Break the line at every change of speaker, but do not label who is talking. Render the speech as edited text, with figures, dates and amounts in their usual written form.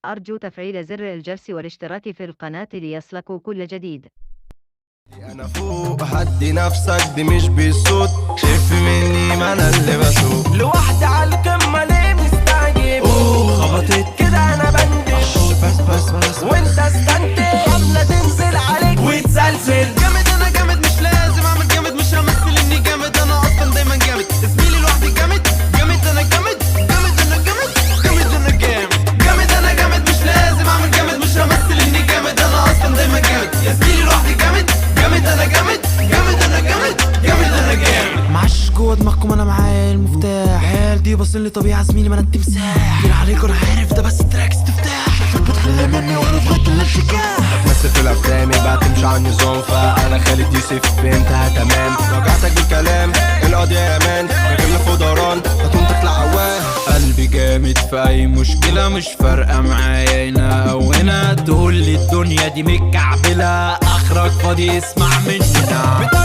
أرجو تفعيل زر الجرس والاشتراك في القناة ليصلكوا كل جديد.
انا فوق هدي نفسك دي مش بالصوت، شف مني ما انا اللي بسوق
لوحدي على القمة ليه مستعجب؟
خبطت
كده انا بندش
بس
وانت استنتج قبل تنزل عليك وتسلسل.
جامد انا جامد مش لازم اعمل جامد، مش همثل اني جامد، انا اصلا دايما جامد. زميلي لوحدي جامد جامد انا جامد جامد انا جامد جامد انا جامد جامد انا جامد مش لازم اعمل جامد، مش همثل اني جامد، انا اصلا دايما جامد. يا زميلي لوحدي جامد جامد انا جامد جامد انا جامد جامد انا جامد.
معش جوه دماغكم انا معايا المفتاح، العيال دي باصين لي طبيعة زميلي ما انا التمساح. جينا عليكم انا عارف ده بس تراك استفتاح، بتخلي مني وانا في خط الارتكاز.
هتمثل في الافلام يبقى تمشي على النظام، فانا خالد يوسف فهمتها تمام. وجعتك بالكلام القضية يا مان، راجل فضران هتقوم تطلع عوام.
قلبي جامد في اي مشكلة، مش فارقة معايا هنا او هنا. تقول لي الدنيا دي متكعبلة، اخرك فاضي اسمع مننا.